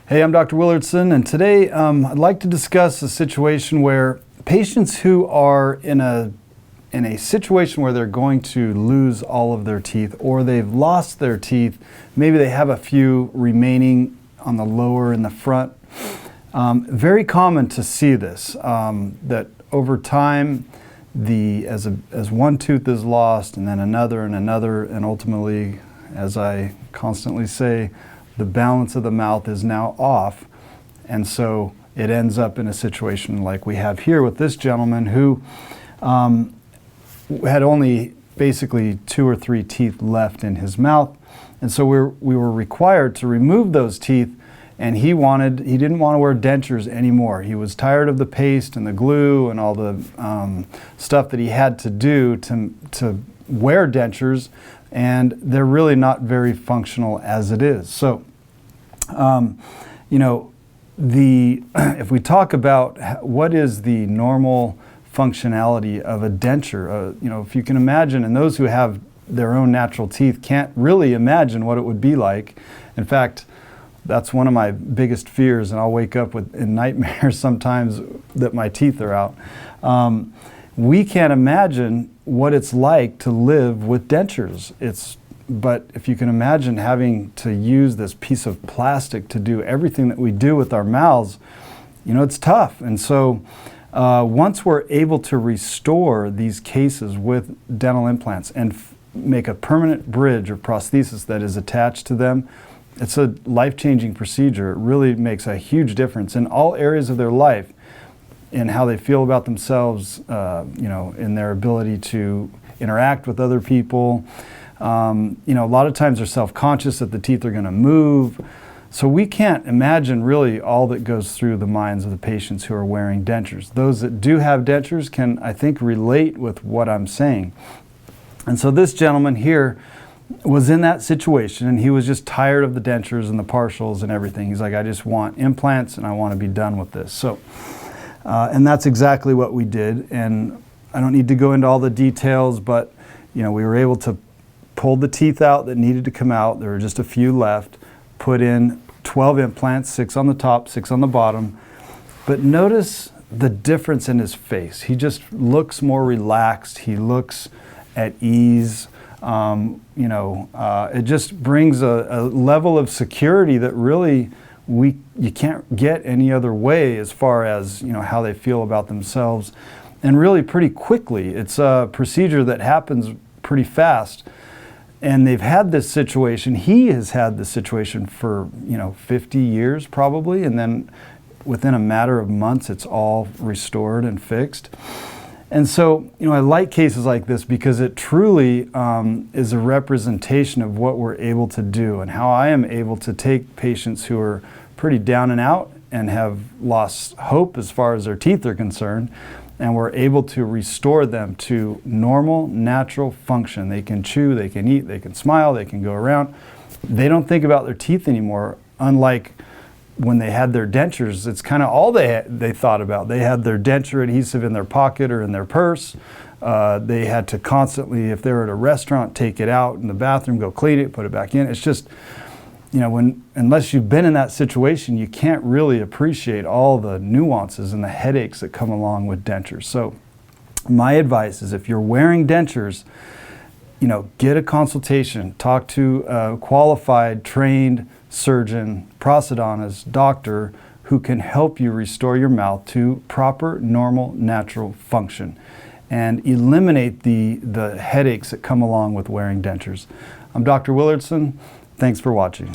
Hey, I'm Dr. Willardsen, and today I'd like to discuss a situation where patients who are in a situation where they're going to lose all of their teeth, or they've lost their teeth, maybe they have a few remaining on the lower and the front. Very common to see this, that over time, as one tooth is lost, and then another, and ultimately, as I constantly say, the balance of the mouth is now off, and so it ends up in a situation like we have here with this gentleman who had only basically 2 or 3 teeth left in his mouth, and so we were required to remove those teeth, and he didn't want to wear dentures anymore. He was tired of the paste and the glue and all the stuff that he had to do to wear dentures, and they're really not very functional as it is. So, if we talk about what is the normal functionality of a denture, if you can imagine, and those who have their own natural teeth can't really imagine what it would be like. In fact, that's one of my biggest fears, and I'll wake up in nightmares sometimes that my teeth are out. We can't imagine what it's like to live with dentures. But if you can imagine having to use this piece of plastic to do everything that we do with our mouths, it's tough. And so once we're able to restore these cases with dental implants and make a permanent bridge or prosthesis that is attached to them, it's a life-changing procedure. It really makes a huge difference in all areas of their life, in how they feel about themselves, in their ability to interact with other people. A lot of times they're self-conscious that the teeth are going to move. So we can't imagine really all that goes through the minds of the patients who are wearing dentures. Those that do have dentures can, I think, relate with what I'm saying. And so this gentleman here was in that situation, and he was just tired of the dentures and the partials and everything. He's like, I just want implants and I want to be done with this. So, and that's exactly what we did. And I don't need to go into all the details, but we were able to pull the teeth out that needed to come out. There were just a few left. Put in 12 implants, 6 on the top, 6 on the bottom. But notice the difference in his face. He just looks more relaxed. He looks at ease. It just brings a level of security that really you can't get any other way, as far as how they feel about themselves, and really pretty quickly. It's a procedure that happens pretty fast, and they've had this situation. He has had this situation for 50 years probably, and then within a matter of months it's all restored and fixed. And so, I like cases like this because it truly is a representation of what we're able to do, and how I am able to take patients who are pretty down and out and have lost hope as far as their teeth are concerned, and we're able to restore them to normal, natural function. They can chew, they can eat, they can smile, they can go around. They don't think about their teeth anymore, unlike when they had their dentures. It's kind of all they thought about. They had their denture adhesive in their pocket or in their purse. They had to constantly, if they were at a restaurant, take it out in the bathroom, go clean it, put it back in. It's just, unless you've been in that situation, you can't really appreciate all the nuances and the headaches that come along with dentures. So my advice is, if you're wearing dentures, get a consultation, talk to a qualified, trained surgeon, prosthodontist, doctor, who can help you restore your mouth to proper, normal, natural function, and eliminate the headaches that come along with wearing dentures. I'm Dr. Willardsen. Thanks for watching.